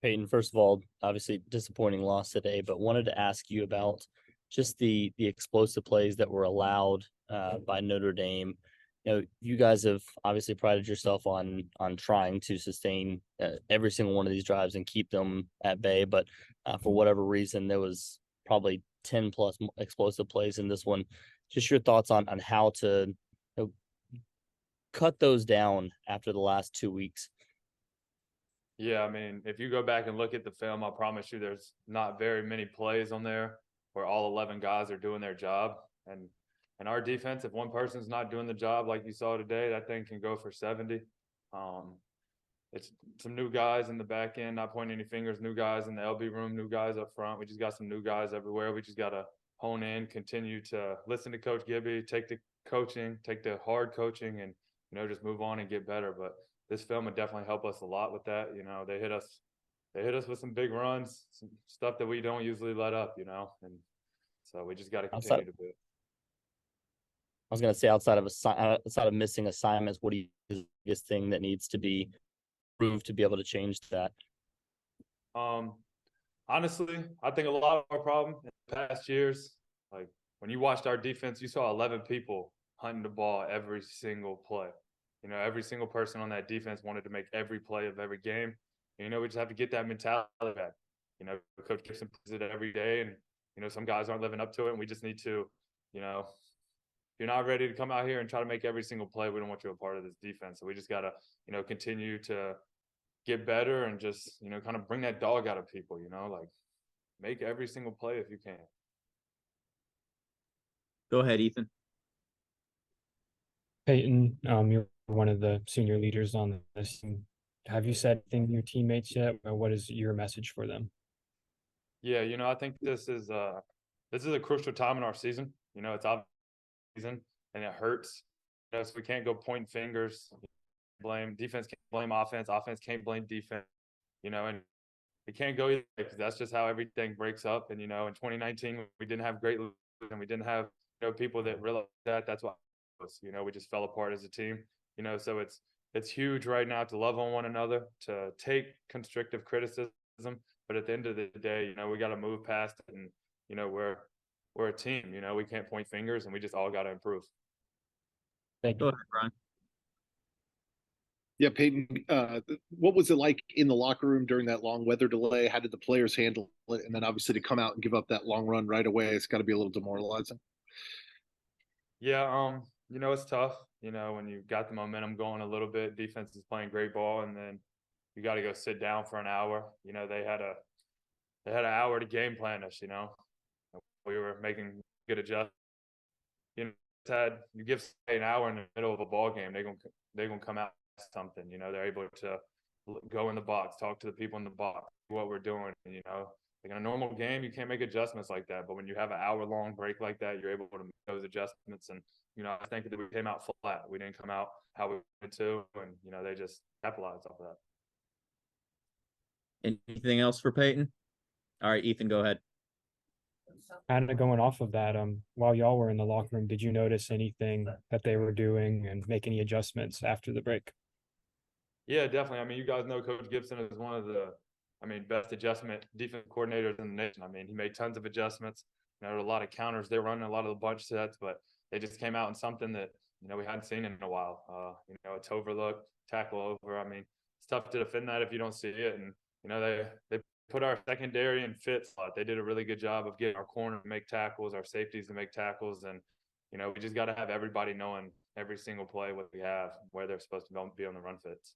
Peyton, first of all, obviously disappointing loss today, but wanted to ask you about just the explosive plays that were allowed by Notre Dame. You guys have obviously prided yourself on trying to sustain every single one of these drives and keep them at bay, but for whatever reason, there was probably 10 plus explosive plays in this one. Just your thoughts on how to cut those down after the last 2 weeks. Yeah, I mean, if you go back and look at the film, I promise you there's not very many plays on there where all 11 guys are doing their job. And our defense, if one person's not doing the job like you saw today, that thing can go for 70. Um, it's some new guys in the back end, not pointing any fingers, new guys in the LB room, new guys up front. We just got some new guys everywhere. We just got to hone in, continue to listen to Coach Gibby, take the coaching, take the hard coaching, and, just move on and get better. But this film would definitely help us a lot with that. They hit us with some big runs, some stuff that we don't usually let up, and so we just got to Outside, continue to do it. I was going to say outside of missing assignments, what do you think is the biggest thing that needs to be proved to be able to change that? Honestly, I think a lot of our problem in the past years, like when you watched our defense, you saw 11 people hunting the ball every single play. Every single person on that defense wanted to make every play of every game. We just have to get that mentality back. Coach Gibson plays it every day, and some guys aren't living up to it, and we just need to, if you're not ready to come out here and try to make every single play, we don't want you a part of this defense. So we just got to, continue to get better and just, kind of bring that dog out of people, like make every single play if you can. Go ahead, Ethan. Peyton, you're one of the senior leaders on this team. Have you said anything to your teammates yet? Or what is your message for them? Yeah, I think this is a crucial time in our season. It's obvious season and it hurts. So we can't go pointing fingers, blame defense, can't blame offense can't blame defense, and we can't go either because that's just how everything breaks up. And in 2019 we didn't have great leaders and we didn't have people that realized that's why we just fell apart as a team. So it's huge right now to love on one another, to take constructive criticism, but at the end of the day, we got to move past it, and we're a team. We can't point fingers, and we just all got to improve. Thank you. Go ahead, Brian. Yeah, Peyton, what was it like in the locker room during that long weather delay? How did the players handle it? And then obviously to come out and give up that long run right away, it's got to be a little demoralizing. Yeah, it's tough. When you got the momentum going a little bit, defense is playing great ball, and then you got to go sit down for an hour. They had an hour to game plan us. We were making good adjustments. You give an hour in the middle of a ball game, they're gonna come out with something. They're able to go in the box, talk to the people in the box, what we're doing. Like in a normal game, you can't make adjustments like that. But when you have an hour-long break like that, you're able to make those adjustments. And I think that we came out flat. We didn't come out how we wanted to, and they just capitalized off of that. Anything else for Peyton? All right, Ethan, go ahead. Kind of going off of that, while y'all were in the locker room, did you notice anything that they were doing and make any adjustments after the break? Yeah, definitely. I mean, you guys know Coach Gibson is one of the, best adjustment defense coordinators in the nation. He made tons of adjustments. There were a lot of counters. They're running a lot of the bunch sets, but they just came out in something that, we hadn't seen in a while. A toe overlook, tackle over. It's tough to defend that if you don't see it. And, they put our secondary in fit slot. They did a really good job of getting our corner to make tackles, our safeties to make tackles. And, we just got to have everybody knowing every single play what we have, where they're supposed to be on the run fits.